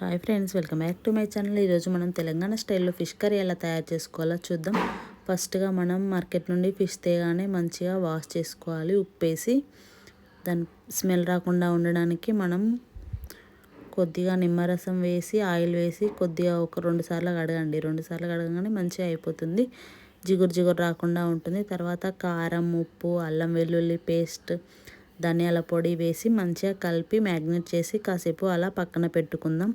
Hi friends, welcome back to my channel. ఈరోజు మనం తెలంగాణ స్టైల్లో ఫిష్ కర్రీ ఎలా తయారు చేసుకోవాలో చూద్దాం. ఫస్ట్గా మనం మార్కెట్ నుండి ఫిష్ తేగానే మంచిగా వాష్ చేసుకోవాలి ఉప్పేసి. దాని స్మెల్ రాకుండా ఉండడానికి మనం కొద్దిగా నిమ్మరసం వేసి ఆయిల్ వేసి కొద్దిగా ఒక 2 సార్లు కడగండి. 2 సార్లు కడగగానే మంచిగా అయిపోతుంది, జిగురు జిగురు రాకుండా ఉంటుంది. తర్వాత కారం, ఉప్పు, అల్లం వెల్లుల్లి పేస్ట్, ధనియాల పొడి వేసి మంచిగా కలిపి మ్యాగ్నేట్ చేసి కాసేపు అలా పక్కన పెట్టుకుందాం.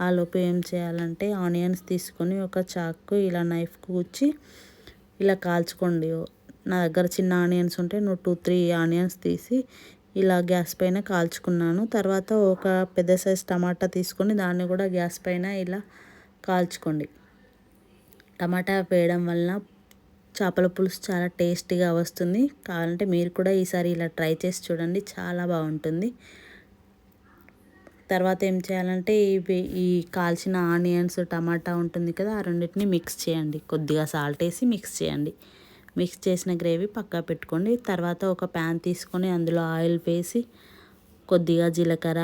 ఆలోపు ఏం చేయాలంటే ఆనియన్స్ తీసుకొని ఒక చాకు ఇలా నైఫ్ కూర్చి ఇలా కాల్చుకోండి. నా దగ్గర చిన్న ఆనియన్స్ ఉంటే 2-3 ఆనియన్స్ తీసి ఇలా గ్యాస్ పైన కాల్చుకున్నాను. తర్వాత ఒక పెద్ద సైజ్ టమాటా తీసుకొని దాన్ని కూడా గ్యాస్ పైన ఇలా కాల్చుకోండి. టమాటా వేయడం వలన చేపల పులుసు చాలా టేస్టీగా వస్తుంది. కావాలంటే మీరు కూడా ఈసారి ఇలా ట్రై చేసి చూడండి, చాలా బాగుంటుంది. తర్వాత ఏం చేయాలంటే ఈ కాల్చిన ఆనియన్స్, టమాటా ఉంటుంది కదా, ఆ రెండింటిని మిక్స్ చేయండి. కొద్దిగా సాల్ట్ వేసి మిక్స్ చేయండి. మిక్స్ చేసిన గ్రేవీ పక్కా పెట్టుకోండి. తర్వాత ఒక ప్యాన్ తీసుకొని అందులో ఆయిల్ వేసి కొద్దిగా జీలకర్ర,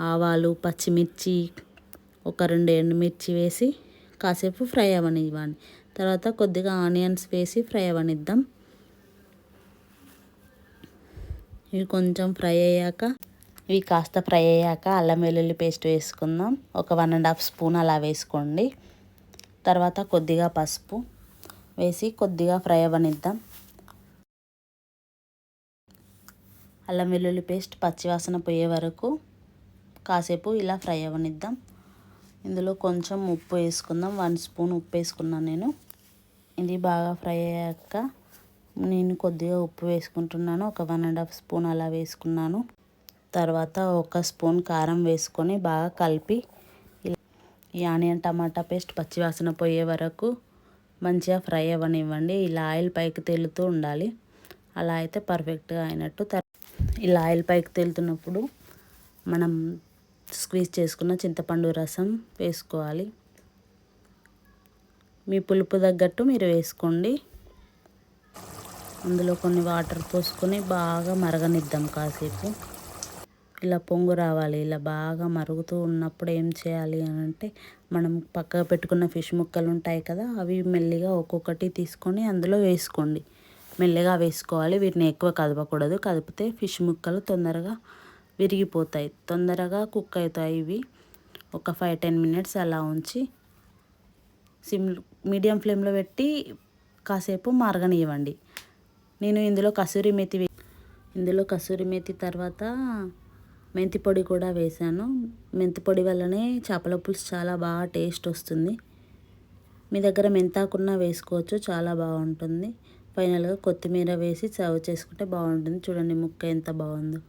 ఆవాలు, పచ్చిమిర్చి, ఒక 2 ఎండుమిర్చి వేసి కాసేపు ఫ్రై అవ్వనివ్వండి. తర్వాత కొద్దిగా ఆనియన్స్ వేసి ఫ్రై అవ్వనిద్దాం. ఇవి కొంచెం ఫ్రై అయ్యాక అల్లం వెల్లుల్లి పేస్ట్ వేసుకుందాం. ఒక 1.5 స్పూన్ అలా వేసుకోండి. తర్వాత కొద్దిగా పసుపు వేసి కొద్దిగా ఫ్రై అవ్వనిద్దాం. అల్లం వెల్లుల్లి పేస్ట్ పచ్చివాసన పోయే వరకు కాసేపు ఇలా ఫ్రై అవ్వనిద్దాం. ఇందులో కొంచెం ఉప్పు వేసుకుందాం. 1 స్పూన్ ఉప్పు వేసుకున్నాను నేను. ఇది బాగా ఫ్రై అయ్యాక నేను కొద్దిగా ఉప్పు వేసుకుంటున్నాను. ఒక 1.5 స్పూన్ అలా వేసుకున్నాను. తర్వాత 1 స్పూన్ కారం వేసుకొని బాగా కలిపి ఈ ఆనియన్ టమాటా పేస్ట్ పచ్చివాసన పోయే వరకు మంచిగా ఫ్రై అవ్వనివ్వండి. ఇలా ఆయిల్ పైకి తేలుతూ ఉండాలి. అలా అయితే పర్ఫెక్ట్గా అయినట్టు. ఇలా ఆయిల్ పైకి తేలుతున్నప్పుడు మనం స్క్వీజ్ చేసుకున్న చింతపండు రసం వేసుకోవాలి. మీ పులుపు తగ్గట్టు మీరు వేసుకోండి. అందులో కొన్ని వాటర్ పోసుకొని బాగా మరగనిద్దాం కాసేపు. ఇలా పొంగు రావాలి. ఇలా బాగా మరుగుతూ ఉన్నప్పుడు ఏం చేయాలి అని అంటే, మనం పక్కకు పెట్టుకున్న ఫిష్ ముక్కలు ఉంటాయి కదా, అవి మెల్లిగా ఒక్కొక్కటి తీసుకొని అందులో వేసుకోండి. మెల్లగా వేసుకోవాలి. వీటిని ఎక్కువ కదపకూడదు. కదిపితే ఫిష్ ముక్కలు తొందరగా విరిగిపోతాయి, తొందరగా కుక్ అవుతాయి. ఇవి ఒక 5-10 మినిట్స్ అలా ఉంచి మీడియం ఫ్లేమ్లో పెట్టి కాసేపు మరగనివ్వండి. నేను ఇందులో కసూరి మేతి తర్వాత మెంతి పొడి కూడా వేసాను. మెంతి పొడి వల్లనే చేపల పులుసు చాలా బాగా టేస్ట్ వస్తుంది. మీ దగ్గర మెంతాకున్నా వేసుకోవచ్చు, చాలా బాగుంటుంది. ఫైనల్గా కొత్తిమీర వేసి సర్వ్ చేసుకుంటే బాగుంటుంది. చూడండి ముక్క ఎంత బాగుందో.